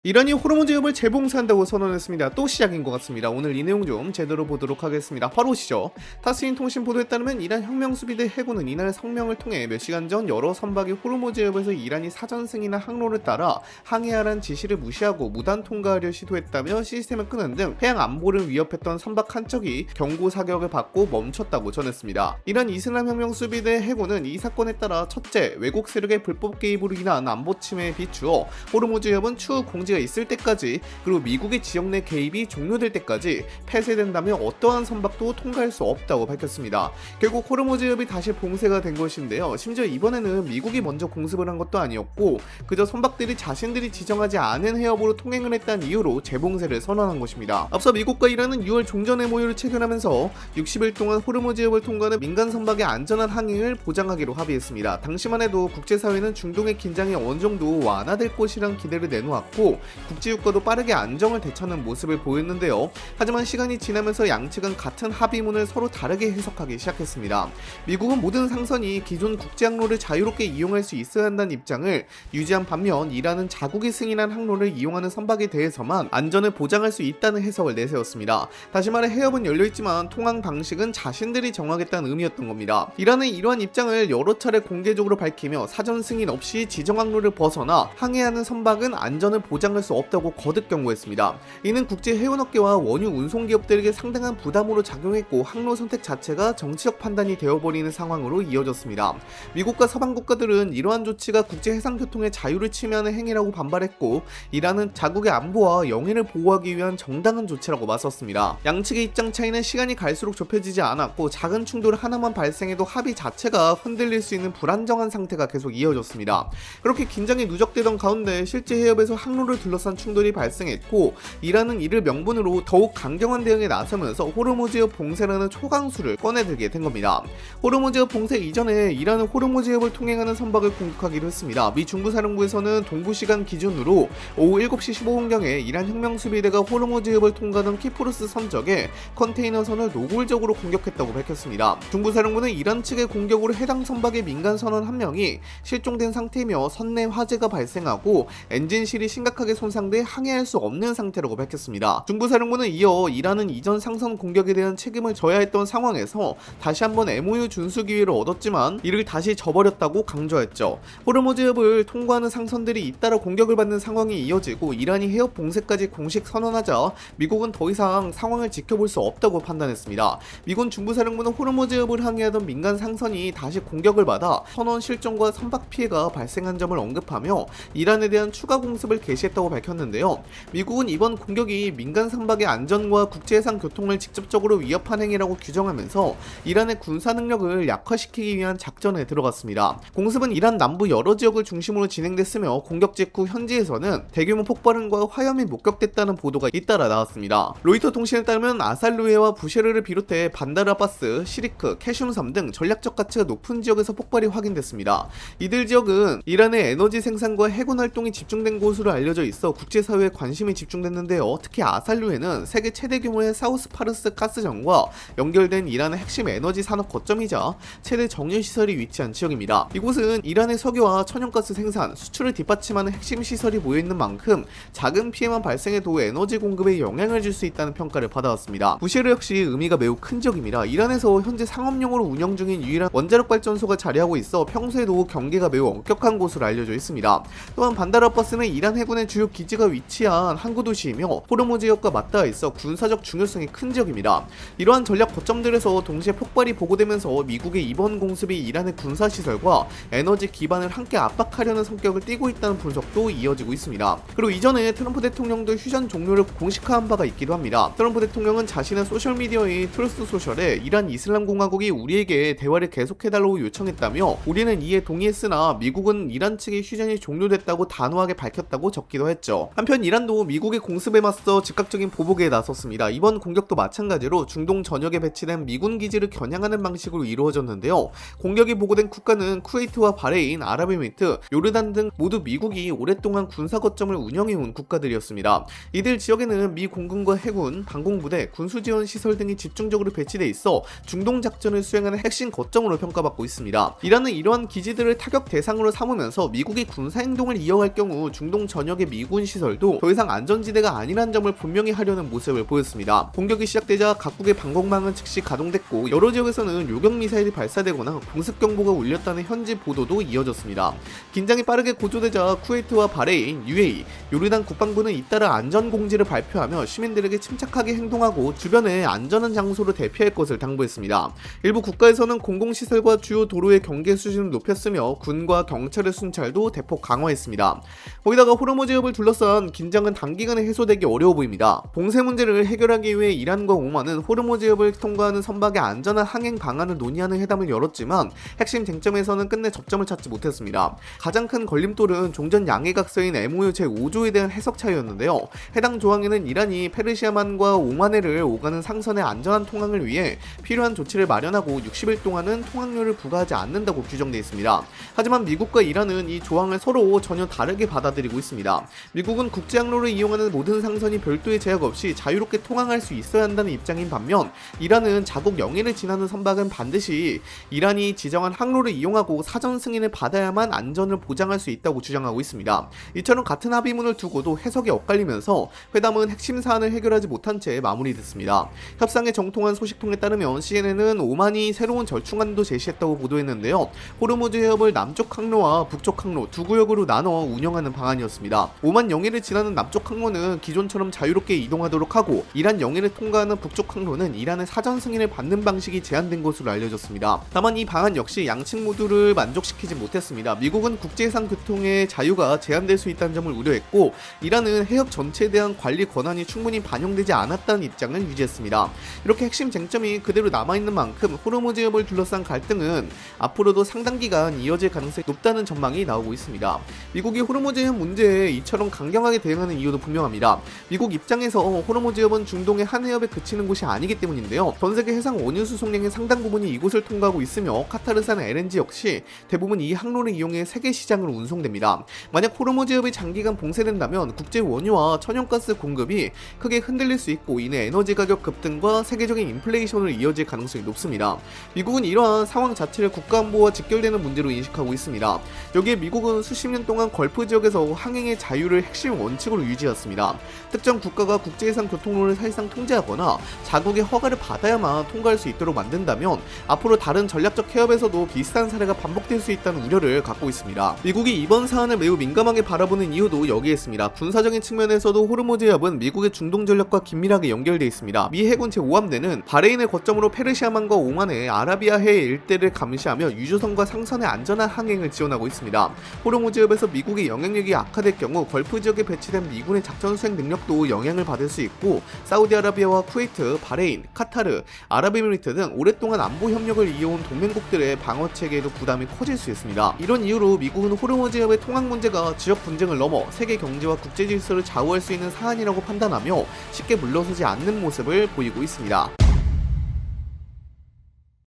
이란이 호르무즈협을 재봉쇄한다고 선언했습니다. 또 시작인 것 같습니다. 오늘 이 내용 좀 제대로 보도록 하겠습니다. 바로 오시죠. 타스인 통신 보도에 따르면 이란 혁명수비대 해군은 이날 성명을 통해 몇 시간 전 여러 선박이 호르무즈협에서 이란이 사전 승인한 항로를 따라 항해하라는 지시를 무시하고 무단 통과하려 시도했다며 시스템을 끄는 등 해양 안보를 위협했던 선박 한 척이 경고 사격을 받고 멈췄다고 전했습니다. 이란 이슬람 혁명수비대 해군은 이 사건에 따라 첫째, 외국 세력의 불법 개입으로 인한 안보 침해에 비추어 호르무즈협은 추후 공지가 있을 때까지, 그리고 미국의 지역 내 개입이 종료될 때까지 폐쇄된다면 어떠한 선박도 통과할 수 없다고 밝혔습니다. 결국 호르무즈협이 다시 봉쇄가 된 것인데요. 심지어 이번에는 미국이 먼저 공습을 한 것도 아니었고 그저 선박들이 자신들이 지정하지 않은 해협으로 통행을 했다는 이유로 재봉쇄를 선언한 것입니다. 앞서 미국과 이란은 6월 종전 MOU를 체결하면서 60일 동안 호르무즈협을 통과하는 민간 선박의 안전한 항행을 보장하기로 합의했습니다. 당시만 해도 국제사회는 중동의 긴장이 어느 정도 완화될 것이란 기대를 내놓았고 국제유가도 빠르게 안정을 되찾는 모습을 보였는데요. 하지만 시간이 지나면서 양측은 같은 합의문을 서로 다르게 해석하기 시작했습니다. 미국은 모든 상선이 기존 국제항로를 자유롭게 이용할 수 있어야 한다는 입장을 유지한 반면 이란은 자국이 승인한 항로를 이용하는 선박에 대해서만 안전을 보장할 수 있다는 해석을 내세웠습니다. 다시 말해 해협은 열려있지만 통항 방식은 자신들이 정하겠다는 의미였던 겁니다. 이란은 이러한 입장을 여러 차례 공개적으로 밝히며 사전 승인 없이 지정 항로를 벗어나 항해하는 선박은 안전을 보장할 수 없다고 거듭 경고했습니다. 이는 국제 해운업계와 원유 운송기업들에게 상당한 부담으로 작용했고 항로 선택 자체가 정치적 판단이 되어버리는 상황으로 이어졌습니다. 미국과 서방 국가들은 이러한 조치가 국제 해상교통의 자유를 침해하는 행위라고 반발했고 이란은 자국의 안보와 영해를 보호하기 위한 정당한 조치라고 맞섰습니다. 양측의 입장 차이는 시간이 갈수록 좁혀지지 않았고 작은 충돌 하나만 발생해도 합의 자체가 흔들릴 수 있는 불안정한 상태가 계속 이어졌습니다. 그렇게 긴장이 누적되던 가운데 실제 해협에서 항로를 둘러싼 충돌이 발생했고 이란은 이를 명분으로 더욱 강경한 대응에 나서면서 호르무즈협 봉쇄라는 초강수를 꺼내들게 된 겁니다. 호르무즈협 봉쇄 이전에 이란은 호르무즈협을 통행하는 선박을 공격하기로 했습니다. 미 중부사령부에서는 동부시간 기준으로 오후 7시 15분경에 이란 혁명수비대가 호르무즈협을 통과하던 키프루스 선적에 컨테이너선을 노골적으로 공격했다고 밝혔습니다. 중부사령부는 이란 측의 공격으로 해당 선박의 민간 선원 한 명이 실종된 상태이며 선내 화재가 발생하고 엔진실이 심각하게 손상돼 항해할 수 없는 상태라고 밝혔습니다. 중부사령부는 이어 이란은 이전 상선 공격에 대한 책임을 져야 했던 상황에서 다시 한번 MOU 준수 기회를 얻었지만 이를 다시 저버렸다고 강조했죠. 호르무즈협을 통과하는 상선들이 잇따라 공격을 받는 상황이 이어지고 이란이 해협 봉쇄까지 공식 선언하자 미국은 더 이상 상황을 지켜볼 수 없다고 판단했습니다. 미군 중부사령부는 호르무즈협을 항해하던 민간 상선이 다시 공격을 받아 선원 실종과 선박 피해가 발생한 점을 언급하며 이란에 대한 추가 공습을 개시했다고 밝혔는데요. 미국은 이번 공격이 민간 선박의 안전과 국제해상 교통을 직접적으로 위협한 행위라고 규정하면서 이란의 군사 능력을 약화시키기 위한 작전에 들어갔습니다. 공습은 이란 남부 여러 지역을 중심으로 진행됐으며 공격 직후 현지에서는 대규모 폭발음과 화염이 목격됐다는 보도가 잇따라 나왔습니다. 로이터 통신에 따르면 아살루에와 부쉐르를 비롯해 반다르 아바스, 시리크, 캐슘섬 등 전략적 가치가 높은 지역에서 폭발이 확인됐습니다. 이들 지역은 이란의 에너지 생산과 해군 활동이 집중된 곳으로 알려져 있어 국제사회에 관심이 집중됐는데요. 특히 아살루에는 세계 최대 규모의 사우스 파르스 가스정과 연결된 이란의 핵심 에너지 산업 거점이자 최대 정유시설이 위치한 지역입니다. 이곳은 이란의 석유와 천연가스 생산, 수출을 뒷받침하는 핵심 시설이 모여있는 만큼 작은 피해만 발생해도 에너지 공급에 영향을 줄 수 있다는 평가를 받아왔습니다. 부쉐르 역시 의미가 매우 큰 지역입니다. 이란에서 현재 상업용으로 운영 중인 유일한 원자력 발전소가 자리하고 있어 평소에도 경계가 매우 엄격한 곳으로 알려져 있습니다. 또한 반다르 아바스는 이란 해군의 주요 기지가 위치한 항구 도시이며 호르무즈협과 맞닿아 있어 군사적 중요성이 큰 지역입니다. 이러한 전략 거점들에서 동시에 폭발이 보고되면서 미국의 이번 공습이 이란의 군사시설과 에너지 기반을 함께 압박하려는 성격을 띠고 있다는 분석도 이어지고 있습니다. 그리고 이전에 트럼프 대통령도 휴전 종료를 공식화한 바가 있기도 합니다. 트럼프 대통령은 자신의 소셜미디어인 트루스 소셜에 이란 이슬람 공화국이 우리에게 대화를 계속해달라고 요청했다며 우리는 이에 동의했으나 미국은 이란 측의 휴전이 종료됐다고 단호하게 밝혔다고 적기도 했죠. 한편 이란도 미국의 공습에 맞서 즉각적인 보복에 나섰습니다. 이번 공격도 마찬가지로 중동 전역에 배치된 미군 기지를 겨냥하는 방식으로 이루어졌는데요. 공격이 보고된 국가는 쿠웨이트와 바레인, 아랍에미리트, 요르단 등 모두 미국이 오랫동안 군사 거점을 운영해온 국가들이었습니다. 이들 지역에는 미 공군과 해군, 방공부대, 군수지원 시설 등이 집중적으로 배치돼 있어 중동 작전을 수행하는 핵심 거점으로 평가받고 있습니다. 이란은 이러한 기지들을 타격 대상으로 삼으면서 미국이 군사행동을 이어갈 경우 중동 전역의 미군 시설도 더 이상 안전지대가 아니란 점을 분명히 하려는 모습을 보였습니다. 공격이 시작되자 각국의 방공망은 즉시 가동됐고 여러 지역에서는 요격 미사일이 발사되거나 공습 경보가 울렸다는 현지 보도도 이어졌습니다. 긴장이 빠르게 고조되자 쿠웨이트와 바레인, UAE, 요르단 국방부는 잇따라 안전 공지를 발표하며 시민들에게 침착하게 행동하고 주변에 안전한 장소로 대피할 것을 당부했습니다. 일부 국가에서는 공공시설과 주요 도로의 경계 수준을 높였으며 군과 경찰의 순찰도 대폭 강화했습니다. 거기다가 호르무즈 해협을 둘러싼 긴장은 단기간에 해소되기 어려워 보입니다. 봉쇄 문제를 해결하기 위해 이란과 오만은 호르무즈 해협을 통과하는 선박의 안전한 항행 방안을 논의하는 회담을 열었지만 핵심 쟁점에서는 끝내 접점을 찾지 못했습니다. 가장 큰 걸림돌은 종전 양해각서인 MOU 제5조에 대한 해석 차이였는데요. 해당 조항에는 이란이 페르시아만과 오만해를 오가는 상선의 안전한 통항을 위해 필요한 조치를 마련하고 60일 동안은 통항료를 부과하지 않는다고 규정되어 있습니다. 하지만 미국과 이란은 이 조항을 서로 전혀 다르게 받아들이고 있습니다. 미국은 국제항로를 이용하는 모든 상선이 별도의 제약 없이 자유롭게 통항할 수 있어야 한다는 입장인 반면 이란은 자국 영해를 지나는 선박은 반드시 이란이 지정한 항로를 이용하고 사전 승인을 받아야만 안전을 보장할 수 있다고 주장하고 있습니다. 이처럼 같은 합의문을 두고도 해석이 엇갈리면서 회담은 핵심 사안을 해결하지 못한 채 마무리됐습니다. 협상에 정통한 소식통에 따르면 CNN은 오만이 새로운 절충안도 제시했다고 보도했는데요. 호르무즈 해협을 남쪽 항로와 북쪽 항로 두 구역으로 나눠 운영하는 방안이었습니다. 오만 영해를 지나는 남쪽 항로는 기존처럼 자유롭게 이동하도록 하고 이란 영해를 통과하는 북쪽 항로는 이란의 사전 승인을 받는 방식이 제한된 것으로 알려졌습니다. 다만 이 방안 역시 양측 모두를 만족시키지 못했습니다. 미국은 국제해상 교통의 자유가 제한될 수 있다는 점을 우려했고 이란은 해협 전체에 대한 관리 권한이 충분히 반영되지 않았다는 입장을 유지했습니다. 이렇게 핵심 쟁점이 그대로 남아있는 만큼 호르무즈 해협을 둘러싼 갈등은 앞으로도 상당 기간 이어질 가능성이 높다는 전망이 나오고 있습니다. 미국이 호르무즈 해협 문제에 이처럼 강경하게 대응하는 이유도 분명합니다. 미국 입장에서 호르무즈 해협은 중동의 한 해협에 그치는 곳이 아니기 때문인데요. 전 세계 해상 원유 수송량의 상당 부분이 이곳을 통과하고 있으며 카타르산 LNG 역시 대부분 이 항로를 이용해 세계 시장으로 운송됩니다. 만약 호르무즈 해협이 장기간 봉쇄된다면 국제 원유와 천연가스 공급이 크게 흔들릴 수 있고 이내 에너지 가격 급등과 세계적인 인플레이션으로 이어질 가능성이 높습니다. 미국은 이러한 상황 자체를 국가안보와 직결되는 문제로 인식하고 있습니다. 여기에 미국은 수십 년 동안 걸프 지역에서 항행의 자유를 핵심 원칙으로 유지했습니다. 특정 국가가 국제해상 교통로를 사실상 통제하거나 자국의 허가를 받아야만 통과할 수 있도록 만든다면 앞으로 다른 전략적 해협에서도 비슷한 사례가 반복될 수 있다는 우려를 갖고 있습니다. 미국이 이번 사안을 매우 민감하게 바라보는 이유도 여기에 있습니다. 군사적인 측면에서도 호르무즈 해협은 미국의 중동 전략과 긴밀하게 연결되어 있습니다. 미 해군 제5함대는 바레인을 거점으로 페르시아만과 오만의 아라비아해 일대를 감시하며 유조선과 상선의 안전한 항행을 지원하고 있습니다. 호르무즈 해협에서 미국의 영향력이 악화될 경우 걸프 지역에 배치된 미군의 작전 수행 능력도 영향을 받을 수 있고 사우디아라비아와 쿠웨이트, 바레인, 카타르, 아랍에미리트 등 오랫동안 안보 협력을 이어온 동맹국들의 방어 체계에도 부담이 커질 수 있습니다. 이런 이유로 미국은 호르무즈 해협의 통항 문제가 지역 분쟁을 넘어 세계 경제와 국제 질서를 좌우할 수 있는 사안이라고 판단하며 쉽게 물러서지 않는 모습을 보이고 있습니다.